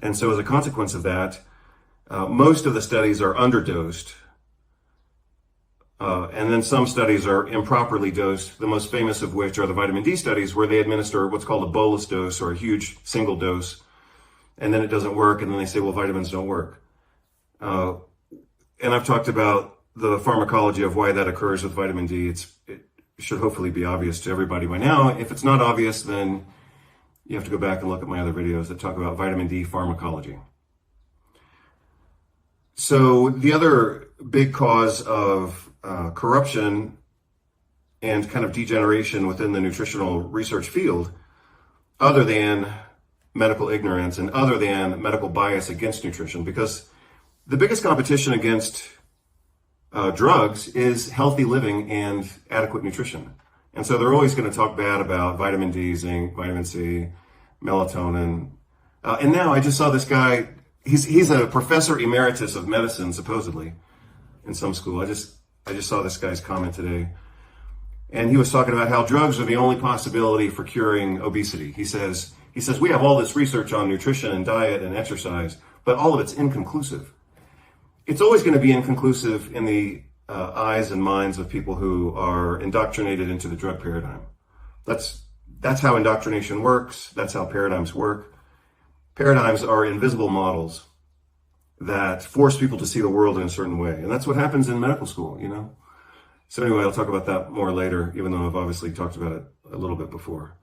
And so as a consequence of that, most of the studies are underdosed. And then some studies are improperly dosed, the most famous of which are the vitamin D studies, where they administer what's called a bolus dose or a huge single dose, and then it doesn't work, and then they say, well, vitamins don't work. And I've talked about the pharmacology of why that occurs with vitamin D. It should hopefully be obvious to everybody by now. If it's not obvious, then you have to go back and look at my other videos that talk about vitamin D pharmacology. So the other big cause of corruption and kind of degeneration within the nutritional research field, other than medical ignorance and other than medical bias against nutrition, because the biggest competition against drugs is healthy living and adequate nutrition. And so they're always going to talk bad about vitamin D, zinc, vitamin C, melatonin. And now I just saw this guy, he's a professor emeritus of medicine, supposedly, in some school. I just saw this guy's comment today. And he was talking about how drugs are the only possibility for curing obesity. He says, we have all this research on nutrition and diet and exercise, but all of it's inconclusive. It's always going to be inconclusive in the eyes and minds of people who are indoctrinated into the drug paradigm. That's how indoctrination works. That's how paradigms work. Paradigms are invisible models that force people to see the world in a certain way. And that's what happens in medical school, you know? So anyway, I'll talk about that more later, even though I've obviously talked about it a little bit before.